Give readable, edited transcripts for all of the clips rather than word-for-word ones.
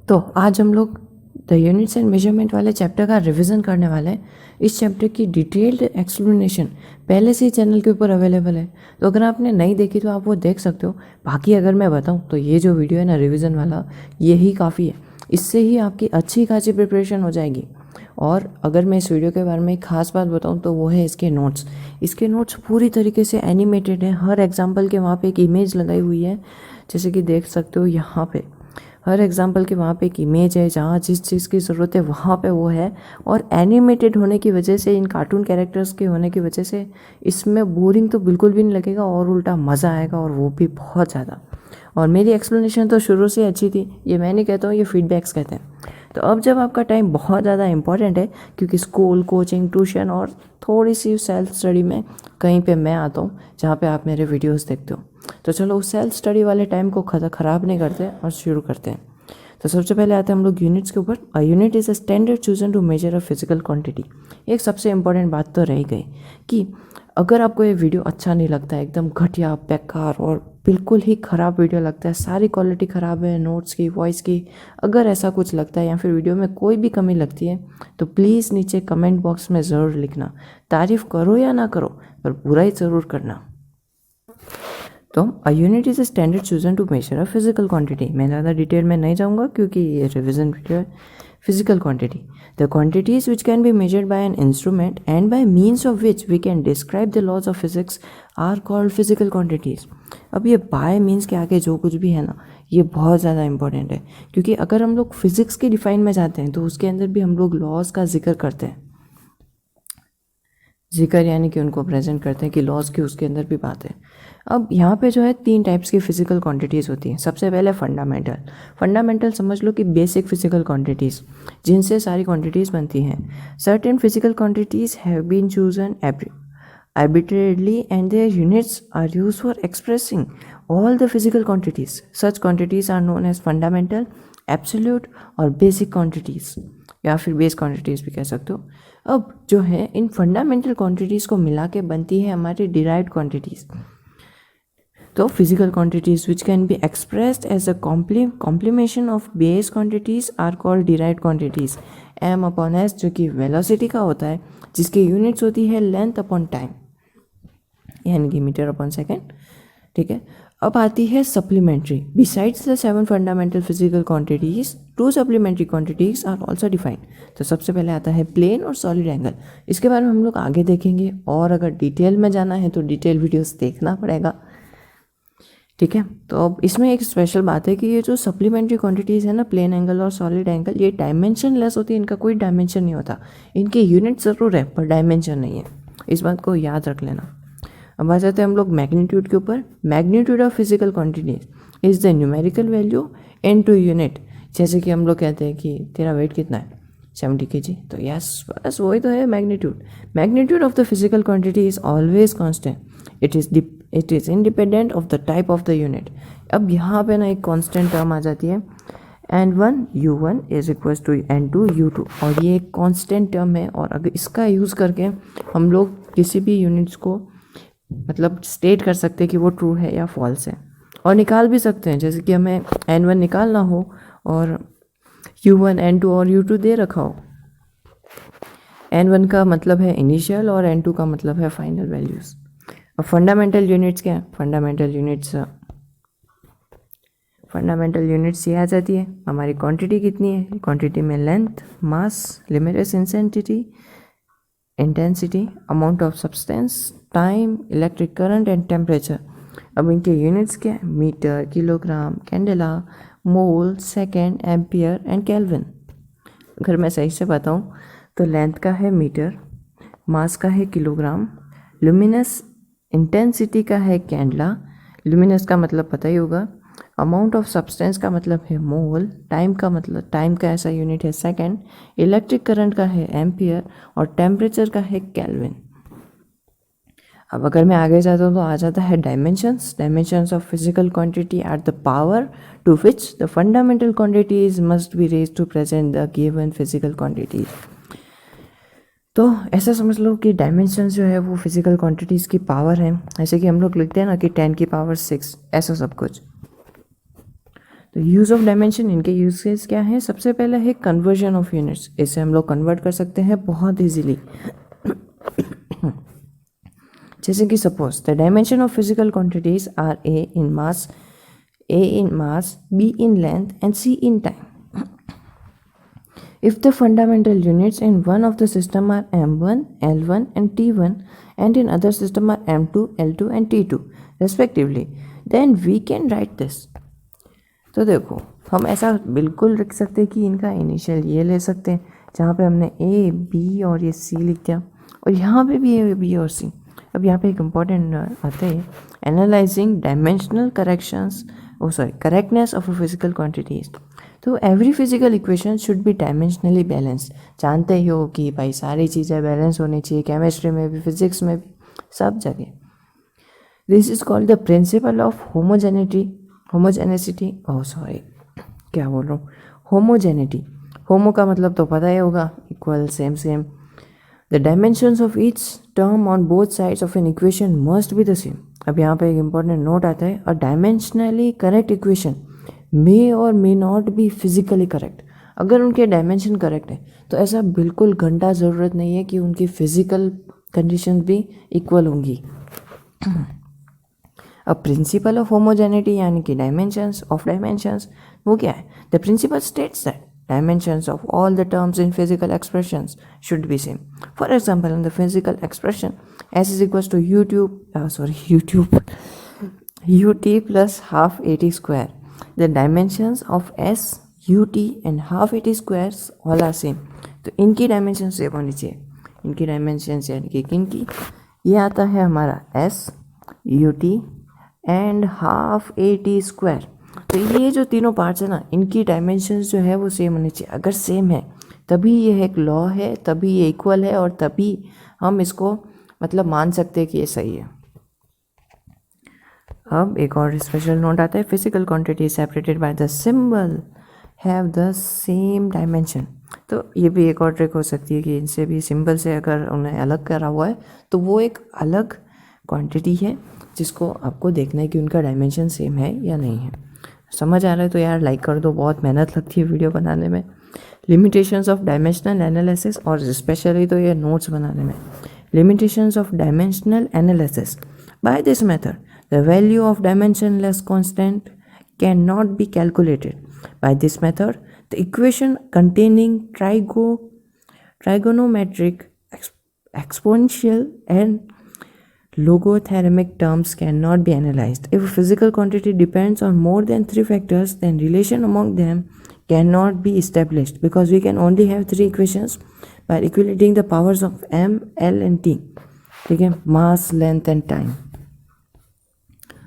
तो आज हम लोग द यूनिट्स एंड मेजरमेंट वाले चैप्टर का रिवीजन करने वाले हैं। इस चैप्टर की डिटेल्ड एक्सप्लेनेशन पहले से ही चैनल के ऊपर अवेलेबल है, तो अगर आपने नहीं देखी तो आप वो देख सकते हो। बाकी अगर मैं बताऊँ तो ये जो वीडियो है ना रिवीजन वाला, यही काफ़ी है। इससे ही आपकी अच्छी खासी प्रिपरेशन हो जाएगी। और अगर मैं इस वीडियो के बारे में एक खास बात बताऊँ तो वो है इसके नोट्स। इसके नोट्स पूरी तरीके से एनिमेटेड है। हर एग्जाम्पल के वहाँ पे एक इमेज लगाई हुई है, जैसे कि देख सकते हो यहाँ पे हर एग्जाम्पल के वहाँ पे एक इमेज है, जहाँ जिस चीज़ की ज़रूरत है वहाँ पे वो है। और एनिमेटेड होने की वजह से, इन कार्टून कैरेक्टर्स के होने की वजह से इसमें बोरिंग तो बिल्कुल भी नहीं लगेगा और उल्टा मज़ा आएगा, और वो भी बहुत ज़्यादा। और मेरी एक्सप्लेनेशन तो शुरू से अच्छी थी, ये मैं नहीं कहता हूँ, ये फीडबैक्स कहते हैं। तो अब जब आपका टाइम बहुत ज़्यादा इंपॉर्टेंट है, क्योंकि स्कूल, कोचिंग, ट्यूशन और थोड़ी सी सेल्फ स्टडी में कहीं पे मैं आता हूँ जहाँ पे आप मेरे वीडियोस देखते हो, तो चलो उस सेल्फ स्टडी वाले टाइम को ख़राब नहीं करते और शुरू करते हैं। तो सबसे पहले आते हैं हम लोग यूनिट्स के ऊपर। A unit is a standard chosen to measure a physical quantity. एक सबसे इंपॉर्टेंट बात तो रह गई कि अगर आपको ये वीडियो अच्छा नहीं लगता है, एकदम घटिया, बेकार और बिल्कुल ही ख़राब वीडियो लगता है, सारी क्वालिटी ख़राब है, नोट्स की, वॉइस की, अगर ऐसा कुछ लगता है या फिर वीडियो में कोई भी कमी लगती है, तो प्लीज़ नीचे कमेंट बॉक्स में ज़रूर लिखना। तारीफ़ करो या ना करो, पर बुराई ज़रूर करना। तो a unit is a standard chosen to measure a physical quantity. मैं ज़्यादा डिटेल में नहीं जाऊँगा क्योंकि ये रिविजन वीडियो है। Physical quantity, the quantities which can be measured by an instrument and by means of which we can describe the laws of physics are called physical quantities. अब ये बाय मीन्स के आगे जो कुछ भी है ना, ये बहुत ज़्यादा इंपॉर्टेंट है, क्योंकि अगर हम लोग फिजिक्स के डिफाइन में जाते हैं तो उसके अंदर भी हम लोग लॉज का जिक्र करते हैं। जिक्र यानी कि उनको प्रेजेंट करते हैं कि लॉज की उसके अंदर भी बात है। अब यहाँ पे जो है 3 टाइप्स की फिजिकल क्वांटिटीज़ होती हैं। सबसे पहले फंडामेंटल समझ लो कि बेसिक फिजिकल क्वांटिटीज़, जिनसे सारी क्वांटिटीज़ बनती हैं। Certain physical quantities have been chosen arbitrarily and their units are used for expressing all the physical quantities. Such quantities are known as fundamental, absolute और basic quantities, या फिर base quantities भी कह सकते हो। अब जो है इन फंडामेंटल क्वांटिटीज़ को मिला के बनती है हमारी डिराइव्ड क्वांटिटीज़। तो physical quantities which can be expressed as a combination of base quantities are called derived quantities. M upon S जो कि वेलोसिटी का होता है, जिसकी यूनिट्स होती है लेंथ अपॉन टाइम, यानी कि मीटर अपॉन सेकेंड। ठीक है, अब आती है supplementary. Besides the 7 fundamental physical quantities, 2 supplementary quantities are also defined. तो सबसे पहले आता है प्लेन और सॉलिड एंगल। इसके बारे में हम लोग आगे देखेंगे, और अगर डिटेल में जाना है तो डिटेल वीडियोस देखना पड़ेगा। ठीक है, तो अब इसमें एक स्पेशल बात है कि ये जो सप्लीमेंट्री क्वांटिटीज़ है ना, प्लेन एंगल और सॉलिड एंगल, ये डायमेंशन लेस होती है। इनका कोई डायमेंशन नहीं होता। इनके यूनिट ज़रूर है पर डायमेंशन नहीं है, इस बात को याद रख लेना। अब आ जाते हैं हम लोग मैग्नीट्यूड के ऊपर। Magnitude of physical quantities is the numerical value in to unit. जैसे कि हम लोग कहते हैं कि तेरा वेट कितना है, 70 kg, तो यस, बस वही तो है magnitude. Magnitude of the physical quantity is always constant. It is independent of the type of the unit. अब यहाँ पे ना एक कॉन्स्टेंट टर्म आ जाती है, N1 U1 is equal to N2 U2, और ये एक कॉन्स्टेंट टर्म है। और अगर इसका यूज़ करके हम लोग किसी भी यूनिट्स को मतलब स्टेट कर सकते हैं कि वो ट्रू है या फॉल्स है, और निकाल भी सकते हैं। जैसे कि हमें N1 निकालना हो और U1, N2 और U2 दे रखा हो। N1 का मतलब है इनिशियल और N2 का मतलब है फाइनल वैल्यूज़। अब फंडामेंटल यूनिट्स क्या है? फंडामेंटल यूनिट्स ये आ जाती है हमारी क्वांटिटी कितनी है। क्वांटिटी में length, mass, limitless intensity, amount of substance, time, electric current and temperature. अब इनके यूनिट्स क्या है? Metre, kilogram, candela, mole, second, ampere and kelvin. अगर मैं सही से बताऊं तो लेंथ का है मीटर, मास का है किलोग्राम, लुमिनस इंटेंसिटी का है कैंडला, लुमिनस का मतलब पता ही होगा, अमाउंट ऑफ सब्सटेंस का मतलब है मोल, टाइम का ऐसा यूनिट है सेकेंड, इलेक्ट्रिक करंट का है एम्पियर और टेम्परेचर का है केल्विन। अब अगर मैं आगे जाता हूँ तो आ जाता है dimensions of physical quantity are the power to which the fundamental quantities must be raised to present the given physical quantities. तो ऐसा समझ लो कि डायमेंशंस जो है वो फिजिकल क्वांटिटीज़ की पावर है। ऐसे कि हम लोग लिखते हैं ना कि 10 की पावर 6, ऐसा सब कुछ। तो यूज़ ऑफ डायमेंशन, इनके यूजेस क्या है? सबसे पहला है कन्वर्जन ऑफ यूनिट्स। इसे हम लोग कन्वर्ट कर सकते हैं बहुत ईजीली। जैसे कि suppose the dimension of physical quantities are a in mass, B in length, and C in time. If the fundamental units in one of the system are M1, L1 and T1 and in other system are M2, L2 and T2 respectively, then we can write this. तो देखो हम ऐसा बिल्कुल लिख सकते हैं कि इनका इनिशियल ये ले सकते हैं जहाँ पे हमने A, B और ये C लिख दिया, और यहाँ पे भी A, B और C। अब यहाँ पे एक इम्पॉर्टेंट आता है analysing dimensional correctness of a physical quantities. तो every physical equation should be dimensionally balanced. जानते ही हो कि भाई सारी चीज़ें बैलेंस होनी चाहिए, केमिस्ट्री में भी, फिजिक्स में भी, सब जगह। This is called the principle of homogeneity. क्या बोल रहा हूँ, होमोजेनिटी। होमो का मतलब तो पता ही होगा, equal, same. The dimensions of each term on both sides of an equation must be the same. अब यहाँ पे एक इंपॉर्टेंट नोट आता है, अ डायमेंशनली करेक्ट इक्वेशन मे और may not be physically correct. अगर उनके डायमेंशन करेक्ट है तो ऐसा बिल्कुल घंटा ज़रूरत नहीं है कि उनकी फिजिकल कंडीशन भी इक्वल होंगी। अब प्रिंसिपल ऑफ होमोजेनिटी यानी कि डायमेंशंस वो क्या है? The principal states that dimensions of all the terms in physical expressions should be same. For example, in the physical expression s is equals to ut plus half at square, the dimensions of s, ut and half at squares all are same. तो इनकी dimension same होनी चाहिए। इनकी dimension यानी कि किनकी? ये आता है हमारा s, ut and half at square. तो ये जो तीनों पार्ट्स है ना, इनकी डायमेंशंस जो है वो सेम होनी चाहिए। अगर सेम है तभी ये एक लॉ है, तभी ये इक्वल है, और तभी हम इसको मतलब मान सकते हैं कि ये सही है। अब एक और स्पेशल नोट आता है, physical quantity separated by the symbol have the same dimension. तो ये भी एक और ट्रिक हो सकती है कि इनसे भी सिंबल से अगर उन्हें अलग करा हुआ है तो वो एक अलग क्वांटिटी है जिसको आपको देखना है कि उनका डायमेंशन सेम है या नहीं है। समझ आ रहा है तो यार लाइक कर दो, बहुत मेहनत लगती है वीडियो बनाने में। लिमिटेशंस ऑफ डायमेंशनल एनालिसिस, और स्पेशली तो ये नोट्स बनाने में। Limitations of dimensional analysis, by this method the value of dimensionless constant can not be calculated. By this method the equation containing trigonometric exponential and logarithmic terms cannot be analyzed. If a physical quantity depends on more than 3 factors, then relation among them cannot be established because we can only have 3 equations by equating the powers of m, l and t. ठीक है, मास, length and time.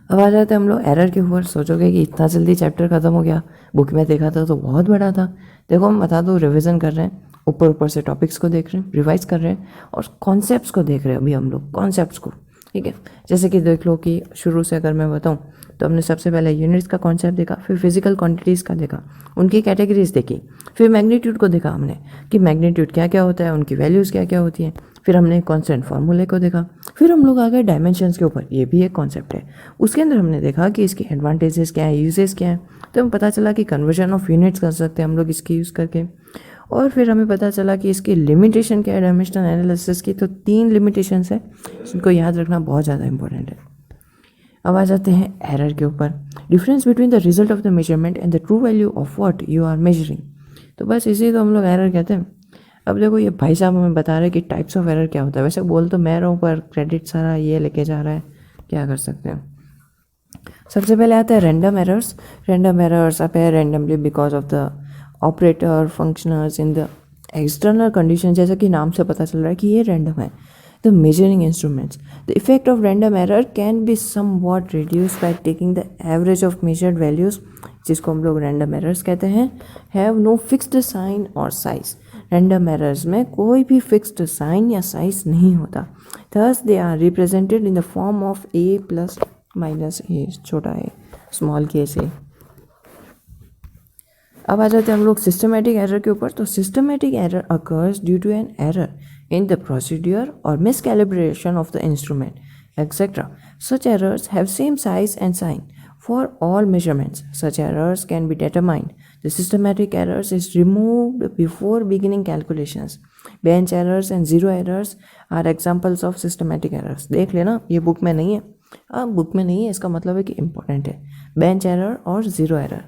अब आ जाते हैं हम लोग error के ऊपर। सोचोगे कि इतना जल्दी चैप्टर खत्म हो गया, बुक में देखा था तो बहुत बड़ा था। देखो हम बता दो, रिविजन कर रहे हैं, ऊपर से टॉपिक्स को देख रहे हैं, रिवाइज कर रहे हैं, और कॉन्सेप्ट्स को देख रहे हैं अभी हम लोग, कॉन्सेप्ट्स को। ठीक है, जैसे कि देख लो कि शुरू से अगर मैं बताऊं तो हमने सबसे पहले यूनिट्स का कॉन्सेप्ट देखा, फिर फिजिकल क्वांटिटीज़ का देखा, उनकी कैटेगरीज देखी, फिर मैग्नीट्यूड को देखा हमने कि मैग्नीट्यूड क्या क्या होता है, उनकी वैल्यूज़ क्या क्या होती हैं, फिर हमने कॉन्स्टेंट फार्मूले को देखा, फिर हम लोग आ गए डायमेंशंस के ऊपर। ये भी एक कॉन्सेप्ट है। उसके अंदर हमने देखा कि इसके एडवांटेजेस क्या है, यूजेस क्या है, तो हमें पता चला कि कन्वर्जन ऑफ यूनिट्स कर सकते हैं हम लोग इसकी यूज़ करके। और फिर हमें पता चला कि इसकी लिमिटेशन क्या है डायमेंशनल एनालिसिस की। तो 3 लिमिटेशंस है, जिनको याद रखना बहुत ज़्यादा इंपॉर्टेंट है। अब आ जाते हैं एरर के ऊपर। Difference between the result of the measurement and the true value of what you are measuring. तो बस इसी तो हम लोग एरर कहते हैं। अब देखो ये भाई साहब हमें बता रहे हैं कि टाइप्स ऑफ एरर क्या होता है। वैसे बोल तो मैं रहा हूँ, पर क्रेडिट सारा ये लेके जा रहा है, क्या कर सकते हैं। सबसे पहले आता है random errors. Random errors appear randomly because of the operator functions in the external condition. जैसा कि नाम से पता चल रहा है कि ये रैंडम है। The measuring instruments, the effect of random error can be somewhat reduce by taking the average of measured values, जिसको हम लोग रैंडम एरर्स कहते हैं। हैव नो फिक्स्ड साइन और साइज। रैंडम एरर्स में कोई भी फिक्स्ड साइन या साइज नहीं होता। Thus they are represented in the form of a plus minus a, छोटा a, स्मॉल के से। अब आ जाते हैं हम लोग सिस्टमेटिक एरर के ऊपर। तो systematic error occurs due to an error in the procedure or miscalibration of the instrument, etc. Such errors have same size and sign. For all measurements, such errors can be determined. The systematic errors is removed before beginning calculations. Bench errors and zero errors are examples of systematic errors. देख लेना, ये book में नहीं है. Book में नहीं है इसका मतलब है कि इम्पोर्टेंट है. बेंच एरर और ज़ीरो एरर.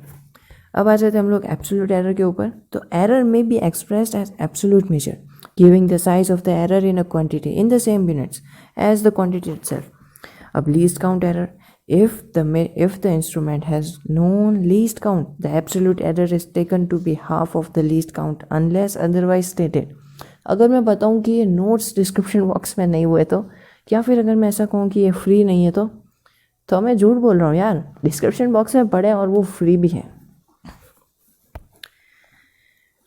अब आ जाते हैं हम लोग एब्सोल्यूट एरर के ऊपर. तो एरर में be expressed as absolute measure giving the size of the error in a quantity in the same units as the quantity itself. अब least count error. If the instrument has known least count, the absolute error is taken to be half of the least count unless otherwise stated. अगर मैं बताऊं कि ये notes description box में नहीं हुए तो, या फिर अगर मैं ऐसा कहूँ कि ये फ्री नहीं है तो मैं झूठ बोल रहा हूँ यार. डिस्क्रिप्शन बॉक्स में पढ़े और वो फ्री भी है.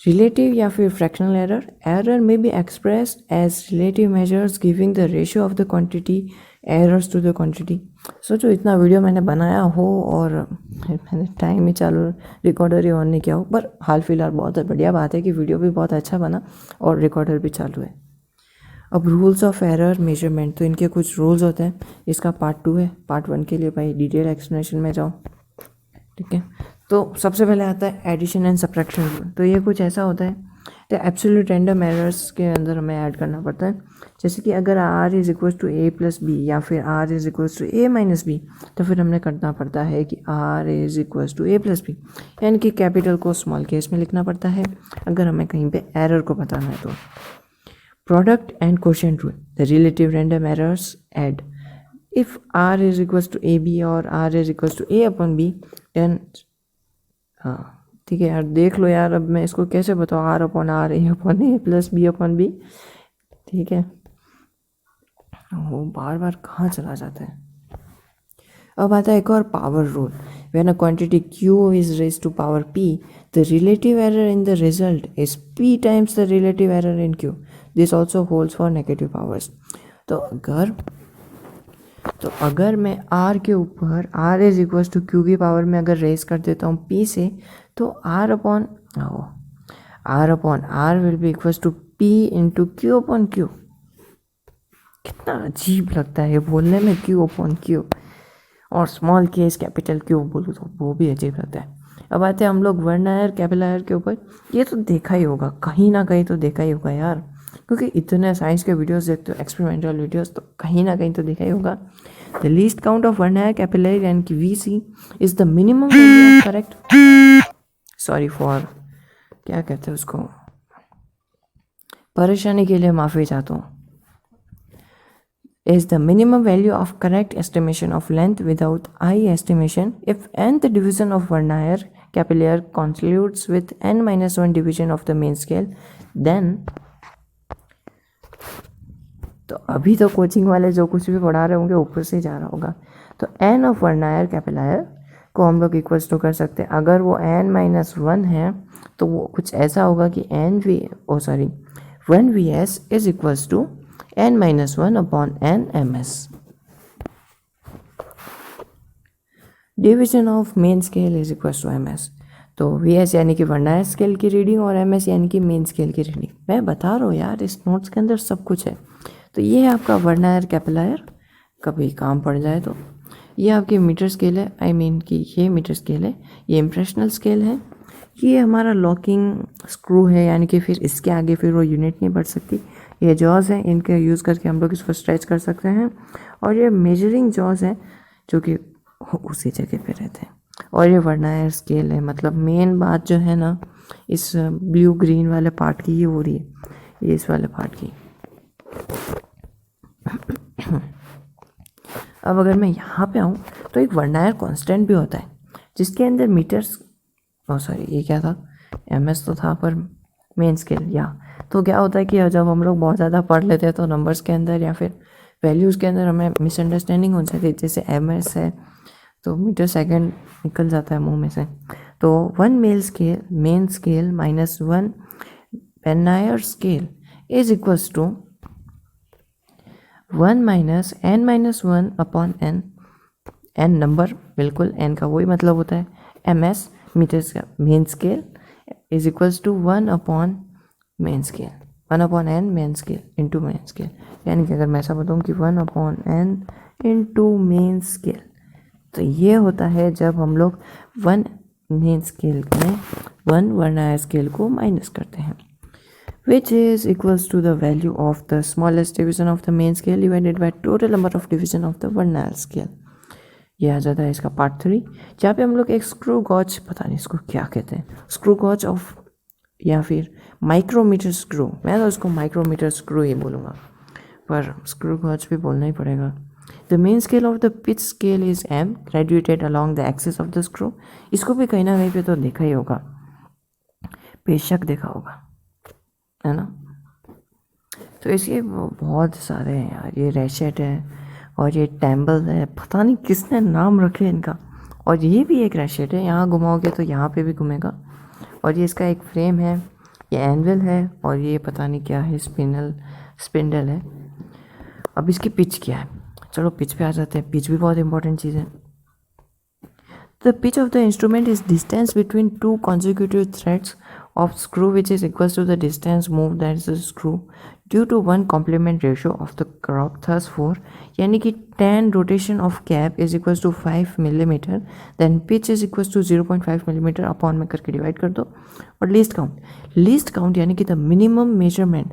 रिलेटिव या फिर फ्रैक्शनल एरर. एरर में be expressed as relative measures giving the ratio of the quantity errors to the quantity. सोचो इतना वीडियो मैंने बनाया हो और मैंने टाइम ही चालू रिकॉर्डर ही ऑन नहीं किया हो, पर हाल फिलहाल बहुत बढ़िया बात है कि वीडियो भी बहुत अच्छा बना और रिकॉर्डर भी चालू है. अब रूल्स ऑफ एरर मेजरमेंट. तो इनके कुछ रूल्स होते हैं. इसका पार्ट 2 है. पार्ट 1 के लिए भाई डिटेल एक्सप्लेनेशन में जाओ. ठीक है. तो सबसे पहले आता है एडिशन एंड सब्ट्रैक्शन रूल. तो ये कुछ ऐसा होता है, तो एब्सोल्यूट रैंडम एरर्स के अंदर हमें ऐड करना पड़ता है. जैसे कि अगर r is equal to a plus B या फिर r is equal to a minus B, तो फिर हमने करना पड़ता है कि r is equal to a plus B, यानी कि कैपिटल को स्मॉल केस में लिखना पड़ता है अगर हमें कहीं पे एरर को बताना है तो. Product and quotient rule. The relative random errors add if r is equal to a b और r is equal to a upon B, then हाँ ठीक है यार, देख लो यार. अब मैं इसको कैसे बताऊँ. R upon R, A upon A plus B upon B. ठीक है. वो बार बार कहाँ चला जाता है. अब आता है एक और power rule. When a quantity q is raised to power p, the relative error in the result is p times the relative error in q. This also holds for negative powers. तो अगर मैं r के ऊपर r is equal to q की power में अगर raise कर देता हूँ p से, तो r upon r will be equal to p into q upon q. कितना अजीब लगता है ये बोलने में, q अपॉन q. और स्मॉल केस कैपिटल q बोलूँ तो वो भी अजीब लगता है. अब आते हैं हम लोग वर्नायर कैपिलायर के ऊपर. ये तो देखा ही होगा, कहीं ना कहीं तो देखा ही होगा यार, क्योंकि इतने साइंस के वीडियोस देखते हो, एक्सपेरिमेंटल वीडियोस, तो कहीं ना कहीं तो देखा ही होगा. The least count of vernier caliper यानी कि VC is the minimum value of correct, sorry for क्या कहते हैं उसको, परेशानी के लिए माफ़ी चाहता हूँ. is the minimum value of correct estimation of length without eye estimation if nth division of vernier capillary concludes with n-1 division of the main scale, then. तो अभी तो कोचिंग वाले जो कुछ भी पढ़ा रहे होंगे ऊपर से जा रहा होगा. तो n ऑफ वर्नायर कैपिलायर को हम लोग इक्वल्स टू कर सकते हैं. अगर वो n-1 है तो वो कुछ ऐसा होगा कि 1vs is equals to n-1 upon n-ms. Division of main scale is equals to ms. तो vs यानी कि वर्नायर स्केल की रीडिंग और ms यानी कि मेन स्केल की रीडिंग. मैं बता रहा हूँ यार, इस नोट्स के अंदर सब कुछ है. तो ये है आपका वर्नायर कैपिलायर, कभी काम पड़ जाए तो. ये आपकी मीटर स्केल है, आई मीन कि ये मीटर स्केल है. ये इम्प्रेशनल स्केल है. ये हमारा लॉकिंग स्क्रू है, यानी कि फिर इसके आगे फिर वो यूनिट नहीं बढ़ सकती. ये जॉज हैं, इनके यूज़ करके हम लोग इसको स्ट्रेच कर सकते हैं. और ये मेजरिंग जॉज हैं जो कि उसी जगह पे रहते हैं. और ये वर्नायर स्केल है. मतलब मेन बात जो है ना इस ब्लू ग्रीन वाले पार्ट की, ये हो रही है, ये इस वाले पार्ट की. अब अगर मैं यहाँ पे आऊँ तो एक वर्नायर कांस्टेंट भी होता है जिसके अंदर मीटर्स, ये क्या था, ms तो था पर मेन स्केल या. तो क्या होता है कि जब हम लोग बहुत ज़्यादा पढ़ लेते हैं तो नंबर्स के अंदर या फिर वैल्यूज़ के अंदर हमें मिसअंडरस्टैंडिंग हो जाती है. जैसे ms है तो मीटर सेकंड निकल जाता है मुंह में से. तो 1 main scale minus 1 vernier scale is equals to 1 minus n-1 upon n. n number, बिल्कुल n का वही मतलब होता है. ms मीटर का main scale is equals to 1 upon main scale, 1 upon n main scale into main scale. यानी कि अगर मैं ऐसा बताऊँ कि 1 upon n into main scale, तो ये होता है जब हम लोग वन मेन स्केल में वन वर्नायर स्केल को माइनस करते हैं, which is equals to the value of the smallest division of the main scale divided by total number of division of the vernal scale। ये आ जाता है इसका पार्ट 3, जहाँ पे हम लोग एक स्क्रू गॉज, पता नहीं इसको क्या कहते हैं, स्क्रू गॉज ऑफ या फिर माइक्रोमीटर स्क्रू, मैं तो उसको माइक्रोमीटर स्क्रू ही बोलूँगा, पर स्क्रू गॉज भी बोलना ही पड़ेगा। The main scale of the pitch scale is M graduated along the axis of the screw. इसको भी कहीं ना कहीं पे तो देखा ही होगा, बेशक देखा होगा, है ना। तो इसके बहुत सारे हैं यार, ये रेशेट है और ये टैम्बल है, पता नहीं किसने नाम रखे इनका, और ये भी एक रेशेट है, यहाँ घुमाओगे तो यहाँ पे भी घूमेगा, और ये इसका एक फ्रेम है, ये एनविल है, और ये पता नहीं क्या है, स्पिंडल है। अब इसकी पिच क्या है, चलो पिच पे आ जाते हैं। पिच भी बहुत इंपॉर्टेंट चीज़ है। The pitch of the instrument is distance between two consecutive threads of screw which is equals to the distance moved that is the screw due to one complement ratio of the crop thus 4, यानी कि 10 rotation of cap is equals to 5 millimeter, then pitch is equals to 0.5 millimeter upon में करके divide कर दो। और least count यानी कि the minimum measurement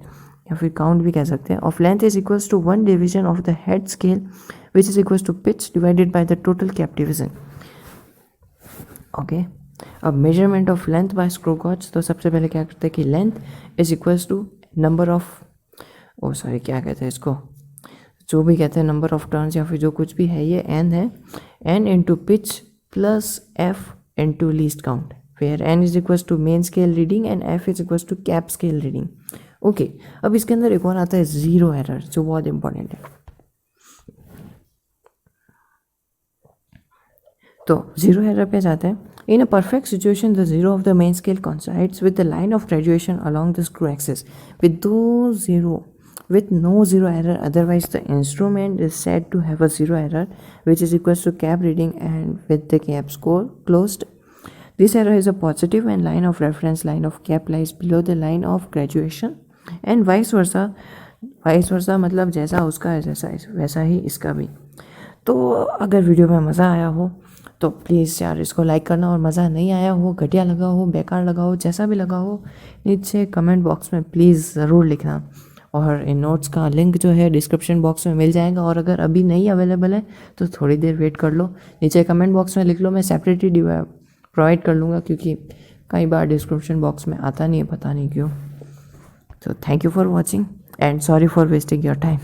या फिर काउंट भी कह सकते हैं of length is equals to 1 division of the head scale which is equals to pitch divided by the total cap division. Okay, अब measurement of length by screw gauge, तो सबसे पहले क्या करते हैं कि length is equals to number of क्या कहते हैं इसको, जो भी कहते हैं नंबर ऑफ टर्न्स या फिर जो कुछ भी है, ये एन है, N into pitch plus F into least count, where N is equals to main scale reading and F is equals to cap scale reading. Okay, अब इसके अंदर एक और आता है ज़ीरो एरर, जो बहुत इंपॉर्टेंट है। तो ज़ीरो एरर पे जाते हैं। In a perfect situation the zero of the main scale coincides with the line of graduation along the screw axis with no zero error, otherwise the instrument is said to have a zero error which is equals to cap reading and with the cap score closed. This error is a positive and line of reference line of cap lies below the line of graduation and vice versa मतलब जैसा उसका है वैसा ही इसका भी। तो अगर video में मज़ा आया हो तो प्लीज़ यार इसको लाइक करना, और मज़ा नहीं आया हो, घटिया लगा हो, बेकार लगा हो, जैसा भी लगा हो, नीचे कमेंट बॉक्स में प्लीज़ ज़रूर लिखना। और इन नोट्स का लिंक जो है डिस्क्रिप्शन बॉक्स में मिल जाएगा, और अगर अभी नहीं अवेलेबल है तो थोड़ी देर वेट कर लो, नीचे कमेंट बॉक्स में लिख लो, मैं सेपरेटली प्रोवाइड कर लूँगा, क्योंकि कई बार डिस्क्रिप्शन बॉक्स में आता नहीं है, पता नहीं क्यों। तो thank you for watching and sorry for wasting your time.